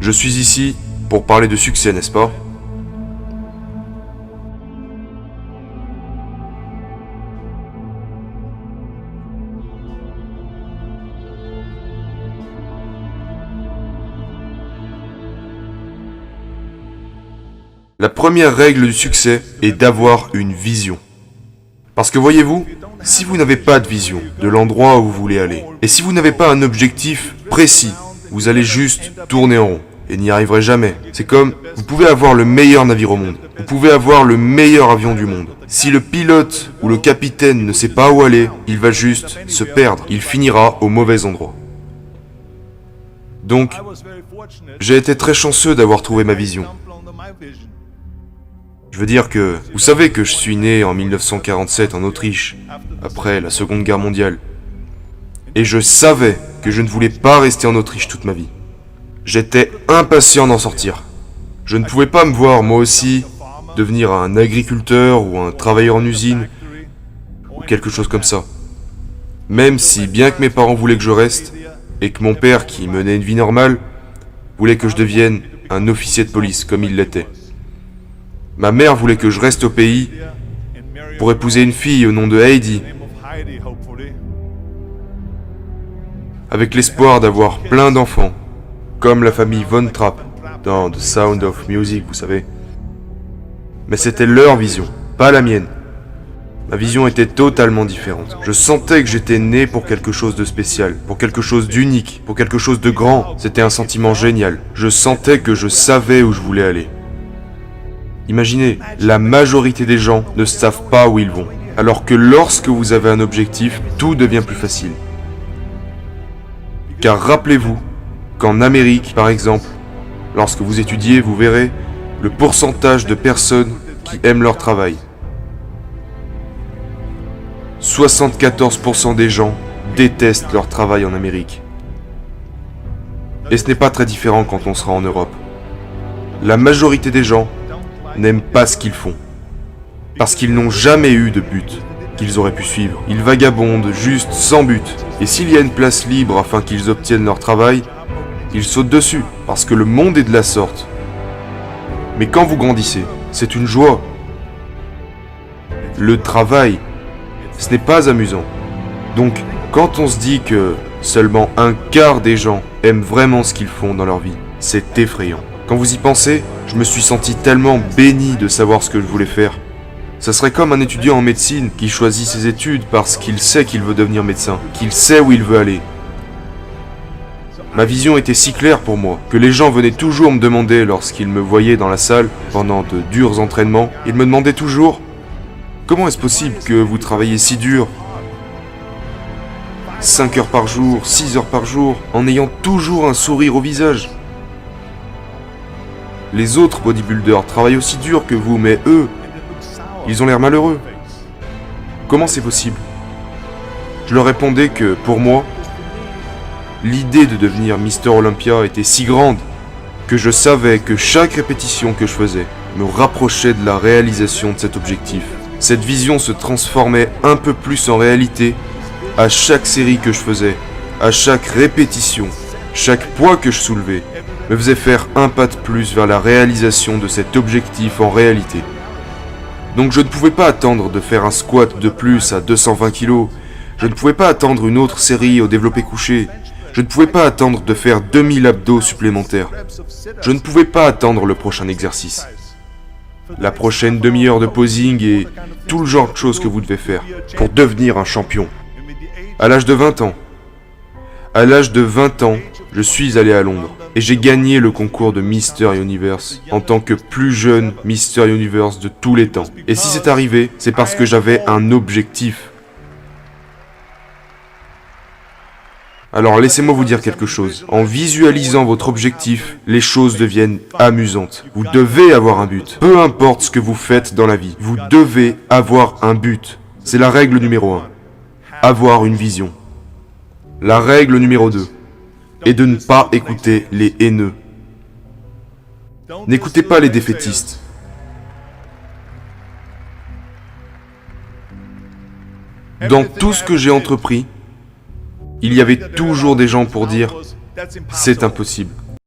Je suis ici pour parler de succès, n'est-ce pas? La première règle du succès est d'avoir une vision. Parce que voyez-vous, si vous n'avez pas de vision de l'endroit où vous voulez aller, et si vous n'avez pas un objectif précis, vous allez juste tourner en rond et n'y arriverez jamais. C'est comme, vous pouvez avoir le meilleur navire au monde, vous pouvez avoir le meilleur avion du monde. Si le pilote ou le capitaine ne sait pas où aller, il va juste se perdre, il finira au mauvais endroit. Donc, j'ai été très chanceux d'avoir trouvé ma vision. Je veux dire que, vous savez que je suis né en 1947 en Autriche, après la Seconde Guerre mondiale. Et je savais que je ne voulais pas rester en Autriche toute ma vie. J'étais impatient d'en sortir. Je ne pouvais pas me voir, moi aussi, devenir un agriculteur ou un travailleur en usine, ou quelque chose comme ça. Même si, bien que mes parents voulaient que je reste, et que mon père, qui menait une vie normale, voulait que je devienne un officier de police, comme il l'était. Ma mère voulait que je reste au pays pour épouser une fille au nom de Heidi, avec l'espoir d'avoir plein d'enfants, comme la famille Von Trapp dans The Sound of Music, vous savez. Mais c'était leur vision, pas la mienne. Ma vision était totalement différente. Je sentais que j'étais né pour quelque chose de spécial, pour quelque chose d'unique, pour quelque chose de grand. C'était un sentiment génial. Je sentais que je savais où je voulais aller. Imaginez, la majorité des gens ne savent pas où ils vont. Alors que lorsque vous avez un objectif, tout devient plus facile. Car rappelez-vous qu'en Amérique, par exemple, lorsque vous étudiez, vous verrez le pourcentage de personnes qui aiment leur travail. 74% des gens détestent leur travail en Amérique. Et ce n'est pas très différent quand on sera en Europe. La majorité des gens n'aiment pas ce qu'ils font. Parce qu'ils n'ont jamais eu de but qu'ils auraient pu suivre. Ils vagabondent juste sans but. Et s'il y a une place libre afin qu'ils obtiennent leur travail, ils sautent dessus. Parce que le monde est de la sorte. Mais quand vous grandissez, c'est une joie. Le travail, ce n'est pas amusant. Donc, quand on se dit que seulement un quart des gens aiment vraiment ce qu'ils font dans leur vie, c'est effrayant. Quand vous y pensez, je me suis senti tellement béni de savoir ce que je voulais faire. Ça serait comme un étudiant en médecine qui choisit ses études parce qu'il sait qu'il veut devenir médecin, qu'il sait où il veut aller. Ma vision était si claire pour moi que les gens venaient toujours me demander lorsqu'ils me voyaient dans la salle pendant de durs entraînements. Ils me demandaient toujours « Comment est-ce possible que vous travaillez si dur ? 5 heures par jour, 6 heures par jour, en ayant toujours un sourire au visage. Les autres bodybuilders travaillent aussi dur que vous, mais eux, ils ont l'air malheureux. Comment c'est possible ?» Je leur répondais que, pour moi, l'idée de devenir Mister Olympia était si grande que je savais que chaque répétition que je faisais me rapprochait de la réalisation de cet objectif. Cette vision se transformait un peu plus en réalité à chaque série que je faisais, à chaque répétition, chaque poids que je soulevais, me faisait faire un pas de plus vers la réalisation de cet objectif en réalité. Donc je ne pouvais pas attendre de faire un squat de plus à 220 kg, je ne pouvais pas attendre une autre série au développé couché, je ne pouvais pas attendre de faire 2000 abdos supplémentaires, je ne pouvais pas attendre le prochain exercice, la prochaine demi-heure de posing et tout le genre de choses que vous devez faire pour devenir un champion. À l'âge de 20 ans, je suis allé à Londres et j'ai gagné le concours de Mister Universe en tant que plus jeune Mister Universe de tous les temps. Et si c'est arrivé, c'est parce que j'avais un objectif. Alors laissez-moi vous dire quelque chose. En visualisant votre objectif, les choses deviennent amusantes. Vous devez avoir un but. Peu importe ce que vous faites dans la vie, vous devez avoir un but. C'est la règle numéro 1. Avoir une vision. La règle numéro 2 est de ne pas écouter les haineux. N'écoutez pas les défaitistes. Dans tout ce que j'ai entrepris, il y avait toujours des gens pour dire « c'est impossible ».